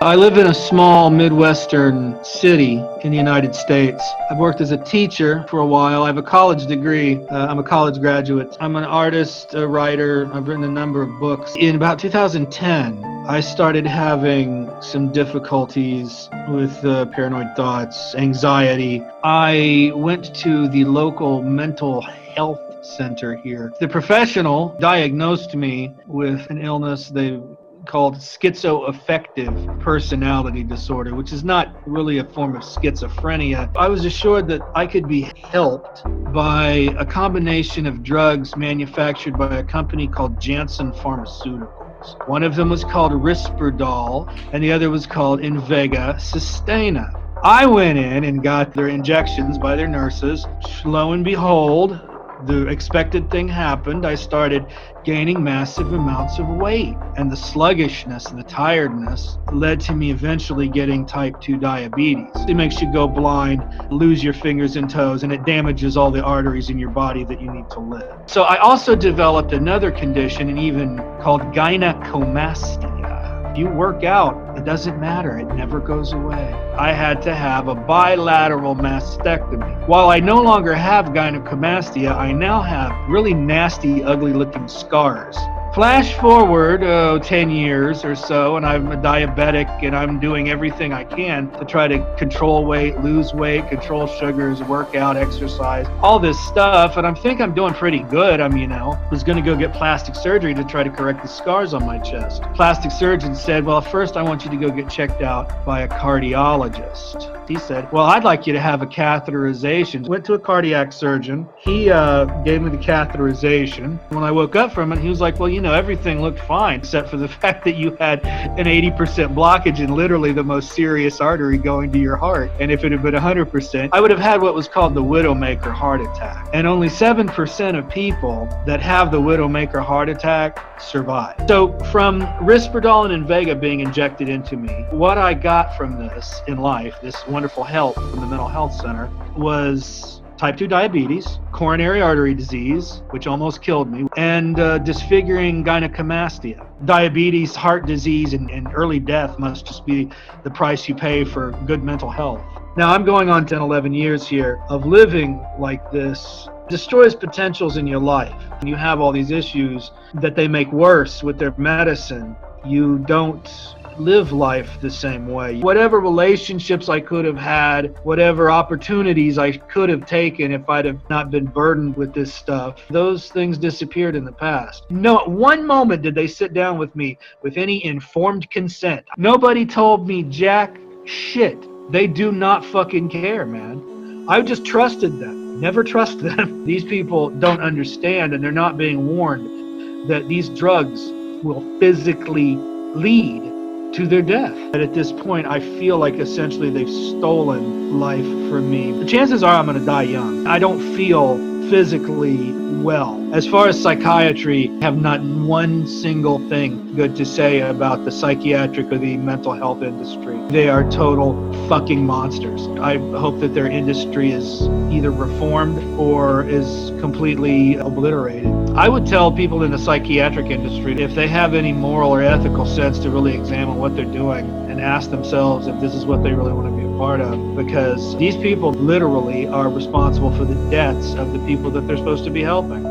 I live in a small Midwestern city in the United States. I've worked as a teacher for a while. I have a college degree. I'm a college graduate. I'm an artist, a writer. I've written a number of books. In about 2010, I started having some difficulties with paranoid thoughts, anxiety. I went to the local mental health center here. The professional diagnosed me with an illness they called schizoaffective personality disorder, which is not really a form of schizophrenia. I was assured that I could be helped by a combination of drugs manufactured by a company called Janssen Pharmaceuticals. One of them was called risperidone, and the other was called Invega Sustenna. I went in and got their injections by their nurses. Lo and behold, the expected thing happened. I started gaining massive amounts of weight, and the sluggishness and the tiredness led to me eventually getting type 2 diabetes. It makes you go blind, lose your fingers and toes, and it damages all the arteries in your body that you need to live. So I also developed another condition, and even called gynecomastia. If you work out, it doesn't matter. It never goes away. I had to have a bilateral mastectomy. While I no longer have gynecomastia, I now have really nasty, ugly-looking scars. Flash forward 10 years or so, and I'm a diabetic, and I'm doing everything I can to try to control weight, lose weight, control sugars, work out, exercise, all this stuff. And I think I'm doing pretty good. Was going to go get plastic surgery to try to correct the scars on my chest. Plastic surgeon said, well, first I want you to go get checked out by a cardiologist. He said, well, I'd like you to have a catheterization. Went to a cardiac surgeon. He gave me the catheterization. When I woke up from it, he was like, well, everything looked fine except for the fact that you had an 80% blockage in literally the most serious artery going to your heart. And if it had been 100%, I would have had what was called the widowmaker heart attack. And only 7% of people that have the widowmaker heart attack survive. So from risperidone and Invega being injected into me, what I got from this in life, this wonderful help from the mental health center, was type 2 diabetes, coronary artery disease, which almost killed me, and disfiguring gynecomastia. Diabetes, heart disease, and early death must just be the price you pay for good mental health. Now, I'm going on 10, 11 years here of living like this. Destroys potentials in your life. You have all these issues that they make worse with their medicine. You don't live life the same way. Whatever relationships I could have had, whatever opportunities I could have taken if I'd have not been burdened with this stuff, those things disappeared in the past. No, at one moment did they sit down with me with any informed consent. Nobody told me jack shit. They do not fucking care, man. I just trusted them. Never trust them. These people don't understand, and they're not being warned that these drugs will physically lead to their death. And at this point, I feel like essentially they've stolen life from me. The chances are I'm going to die young. I don't feel physically well. As far as psychiatry, I have not one single thing good to say about the psychiatric or the mental health industry. They are total fucking monsters. I hope that their industry is either reformed or is completely obliterated. I would tell people in the psychiatric industry, if they have any moral or ethical sense, to really examine what they're doing and ask themselves if this is what they really want to be a part of, because these people literally are responsible for the deaths of the people that they're supposed to be helping.